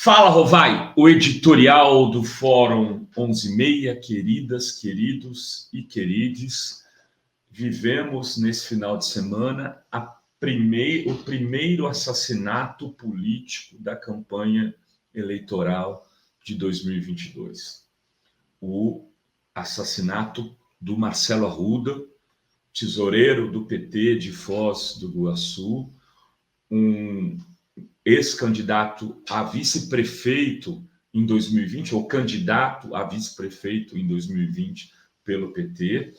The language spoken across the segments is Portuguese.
Fala, Rovai, o editorial do Fórum 11:30, queridas, queridos e querides. Vivemos nesse final de semana o primeiro assassinato político da campanha eleitoral de 2022. O assassinato do Marcelo Arruda, tesoureiro do PT de Foz do Iguaçu, um ex-candidato a vice-prefeito em 2020, ou candidato a vice-prefeito em 2020 pelo PT,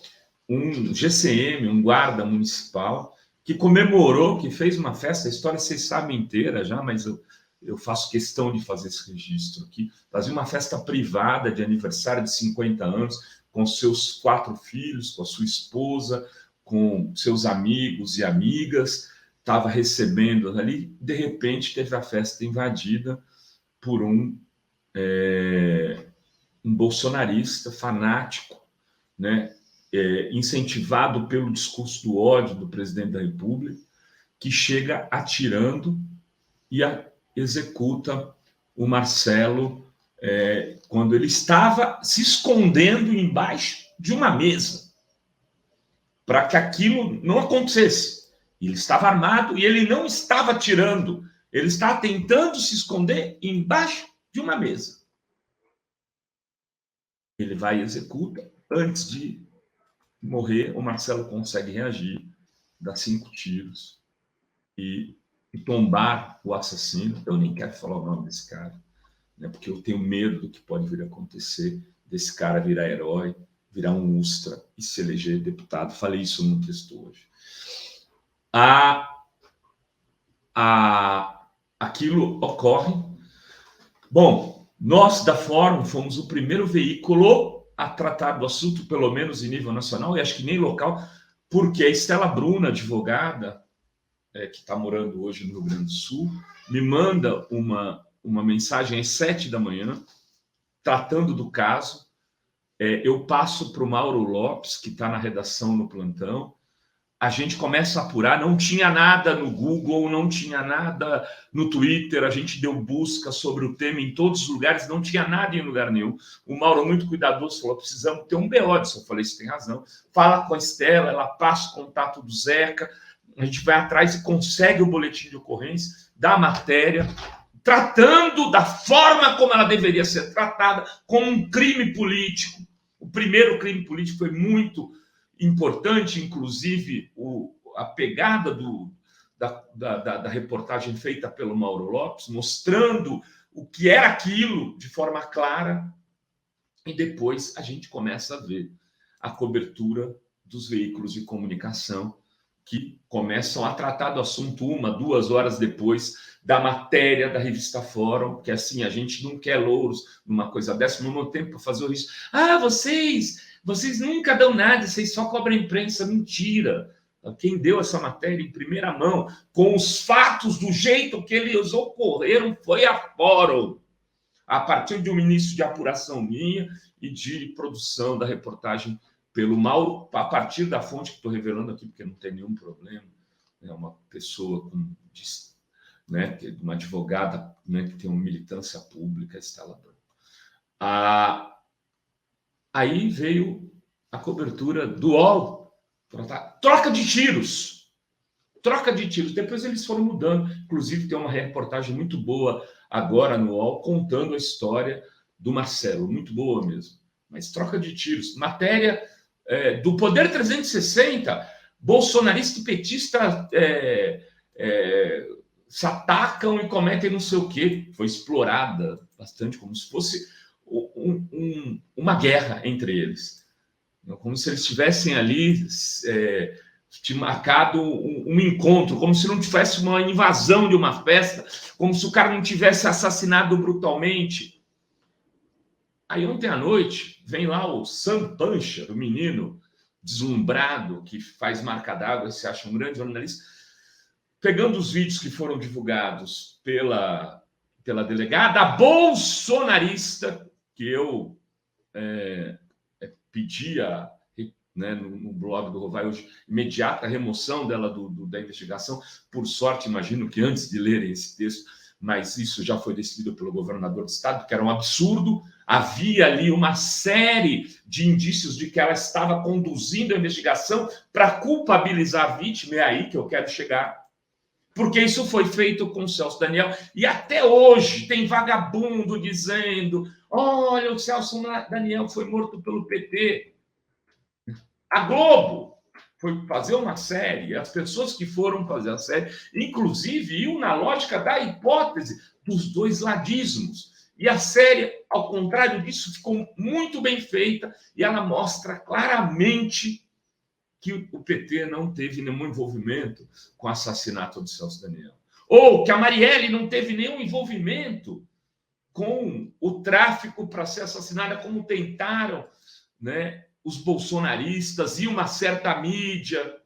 um GCM, um guarda municipal, que comemorou, que fez uma festa, a história vocês sabem inteira já, mas eu faço questão de fazer esse registro aqui, fazia uma festa privada de aniversário de 50 anos, com seus 4 filhos, com a sua esposa, com seus amigos e amigas, estava recebendo ali, de repente teve a festa invadida por um bolsonarista fanático, né, incentivado pelo discurso do ódio do presidente da República, que chega atirando e executa o Marcelo quando ele estava se escondendo embaixo de uma mesa para que aquilo não acontecesse. Ele estava armado e ele não estava atirando. Ele estava tentando se esconder embaixo de uma mesa. Ele vai e executa. Antes de morrer, o Marcelo consegue reagir, dá 5 tiros e tombar o assassino. Eu nem quero falar o nome desse cara, né, porque eu tenho medo do que pode vir a acontecer, desse cara virar herói, virar um Ustra e se eleger deputado. Falei isso no texto hoje. Aquilo ocorre. Bom, nós da Fórum fomos o primeiro veículo a tratar do assunto, pelo menos em nível nacional, e acho que nem local, porque a Estela Bruna, advogada, que está morando hoje no Rio Grande do Sul, me manda uma mensagem às 7 da manhã, tratando do caso. Eu passo para o Mauro Lopes, que está na redação no plantão. A gente começa a apurar, não tinha nada no Google, não tinha nada no Twitter, a gente deu busca sobre o tema em todos os lugares, não tinha nada em lugar nenhum. O Mauro, muito cuidadoso, falou, precisamos ter um BO disso. Eu falei, você tem razão. Fala com a Estela, ela passa o contato do Zeca, a gente vai atrás e consegue o boletim de ocorrência da matéria, tratando da forma como ela deveria ser tratada, como um crime político. O primeiro crime político foi muito importante, inclusive a pegada da reportagem feita pelo Mauro Lopes, mostrando o que era aquilo de forma clara, e depois a gente começa a ver a cobertura dos veículos de comunicação que começam a tratar do assunto 1, 2 horas depois da matéria da revista Fórum, que assim, a gente não quer louros numa coisa dessa, não tem tempo para fazer o risco. Vocês nunca dão nada, vocês só cobram a imprensa. Mentira. Quem deu essa matéria em primeira mão, com os fatos do jeito que eles ocorreram, foi a Fórum, a partir de um início de apuração minha e de produção da reportagem pelo Mauro, a partir da fonte que estou revelando aqui, porque não tem nenhum problema. É uma pessoa uma advogada, né, que tem uma militância pública, instaladora. Aí veio a cobertura do UOL, troca de tiros. Depois eles foram mudando. Inclusive, tem uma reportagem muito boa agora no UOL, contando a história do Marcelo. Muito boa mesmo. Mas troca de tiros. Matéria do Poder 360, bolsonarista e petista se atacam e cometem não sei o quê. Foi explorada bastante, como se fosse uma guerra entre eles, como se eles tivessem ali marcado um encontro, como se não tivesse uma invasão de uma festa, como se o cara não tivesse assassinado brutalmente. Aí ontem à noite vem lá o Sam Pancha, o menino deslumbrado que faz marca d'água e se acha um grande jornalista, pegando os vídeos que foram divulgados pela delegada bolsonarista, que eu pedia, né, no blog do Rovai hoje, imediata remoção dela da investigação. Por sorte, imagino que antes de lerem esse texto, mas isso já foi decidido pelo governador do estado, que era um absurdo. Havia ali uma série de indícios de que ela estava conduzindo a investigação para culpabilizar a vítima, é aí que eu quero chegar. Porque isso foi feito com o Celso Daniel, e até hoje tem vagabundo dizendo: olha, o Celso Daniel foi morto pelo PT. A Globo foi fazer uma série, as pessoas que foram fazer a série, inclusive, iam na lógica da hipótese dos dois ladismos. E a série, ao contrário disso, ficou muito bem feita e ela mostra claramente que o PT não teve nenhum envolvimento com o assassinato do Celso Daniel. Ou que a Marielle não teve nenhum envolvimento com o tráfico para ser assassinada, como tentaram, né, os bolsonaristas e uma certa mídia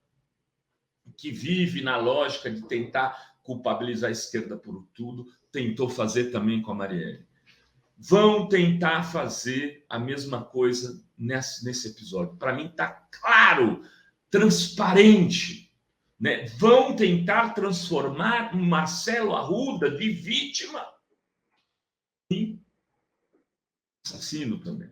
que vive na lógica de tentar culpabilizar a esquerda por tudo, tentou fazer também com a Marielle. Vão tentar fazer a mesma coisa nesse episódio. Para mim está claro, transparente, né? Vão tentar transformar Marcelo Arruda de vítima em assassino também.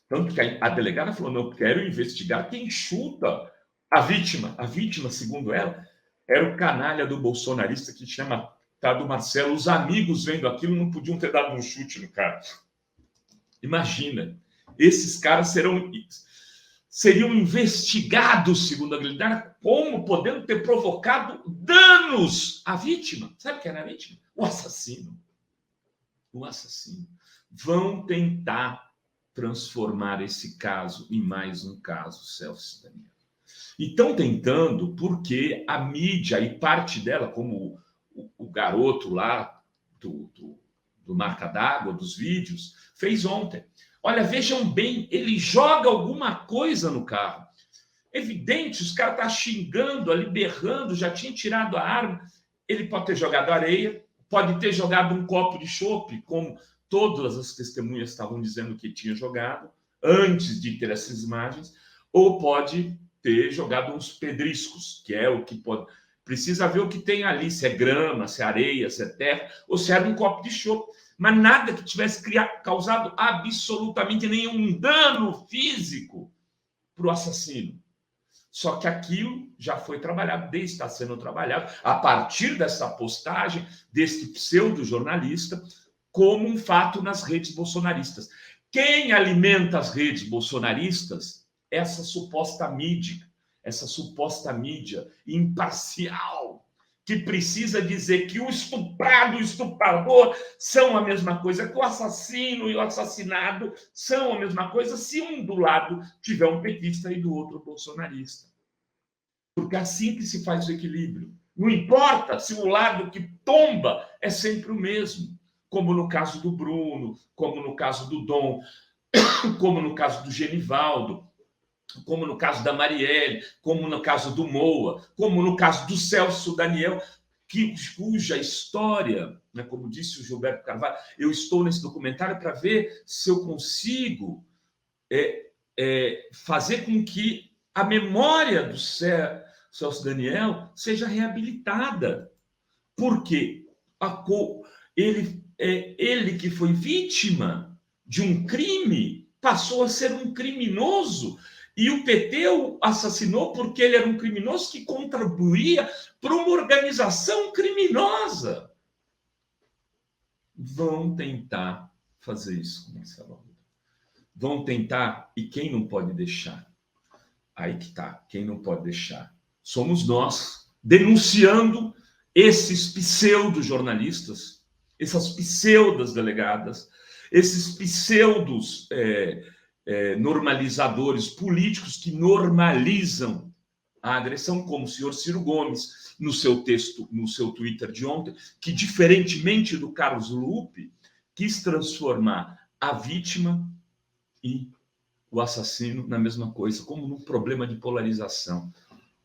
Tanto que a delegada falou: não, quero investigar quem chuta a vítima. A vítima, segundo ela, era o canalha do bolsonarista que tinha matado o Marcelo. Os amigos, vendo aquilo, não podiam ter dado um chute no cara. Imagina, esses caras seriam investigados, segundo a delegada, como podendo ter provocado danos à vítima. Sabe quem era a vítima? O assassino. O assassino. Vão tentar transformar esse caso em mais um caso, Celso Daniel. E estão tentando porque a mídia e parte dela, como o garoto lá do Marca d'Água, dos vídeos, fez ontem. Olha, vejam bem, ele joga alguma coisa no carro. Evidente, os caras estão xingando ali, berrando, já tinha tirado a arma. Ele pode ter jogado areia, pode ter jogado um copo de chope, como todas as testemunhas estavam dizendo que tinha jogado, antes de ter essas imagens, ou pode ter jogado uns pedriscos, que é o que pode... Precisa ver o que tem ali, se é grama, se é areia, se é terra, ou se era um copo de chope. Mas nada que tivesse causado absolutamente nenhum dano físico para o assassino. Só que aquilo já foi trabalhado, está sendo trabalhado, a partir dessa postagem, desse pseudo-jornalista, como um fato nas redes bolsonaristas. Quem alimenta as redes bolsonaristas? Essa suposta mídia imparcial, que precisa dizer que o estuprado e o estuprador são a mesma coisa, que o assassino e o assassinado são a mesma coisa, se um do lado tiver um petista e do outro bolsonarista. Porque é assim que se faz o equilíbrio. Não importa se o lado que tomba é sempre o mesmo, como no caso do Bruno, como no caso do Dom, como no caso do Genivaldo, como no caso da Marielle, como no caso do Moa, como no caso do Celso Daniel, cuja história, né, como disse o Gilberto Carvalho, eu estou nesse documentário para ver se eu consigo fazer com que a memória do Celso Daniel seja reabilitada. Porque ele que foi vítima de um crime passou a ser um criminoso. E o PT o assassinou porque ele era um criminoso que contribuía para uma organização criminosa. Vão tentar fazer isso com Marcelo Arruda. Vão tentar, e quem não pode deixar? Aí que tá, quem não pode deixar? Somos nós, denunciando esses pseudo-jornalistas, essas pseudas delegadas, esses pseudos normalizadores políticos que normalizam a agressão, como o senhor Ciro Gomes, no seu texto, no seu Twitter de ontem, que, diferentemente do Carlos Lupe, quis transformar a vítima e o assassino na mesma coisa, como num problema de polarização.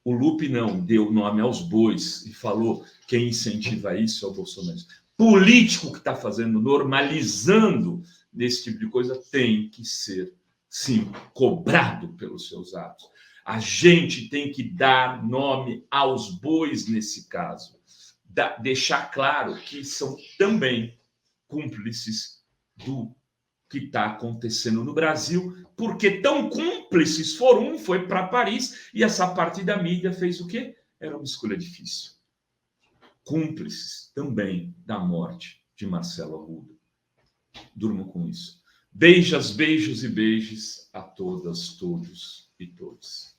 O Lupe não deu nome aos bois e falou quem incentiva isso é o Bolsonaro. Político que está fazendo, normalizando esse tipo de coisa, tem que ser, sim, cobrado pelos seus atos. A gente tem que dar nome aos bois nesse caso. deixar claro que são também cúmplices do que está acontecendo no Brasil, porque tão cúmplices foram, um foi para Paris e essa parte da mídia fez o quê? Era uma escolha difícil. Cúmplices também da morte de Marcelo Arruda. Durmam com isso. Beijos e beijos a todas, todos e todos.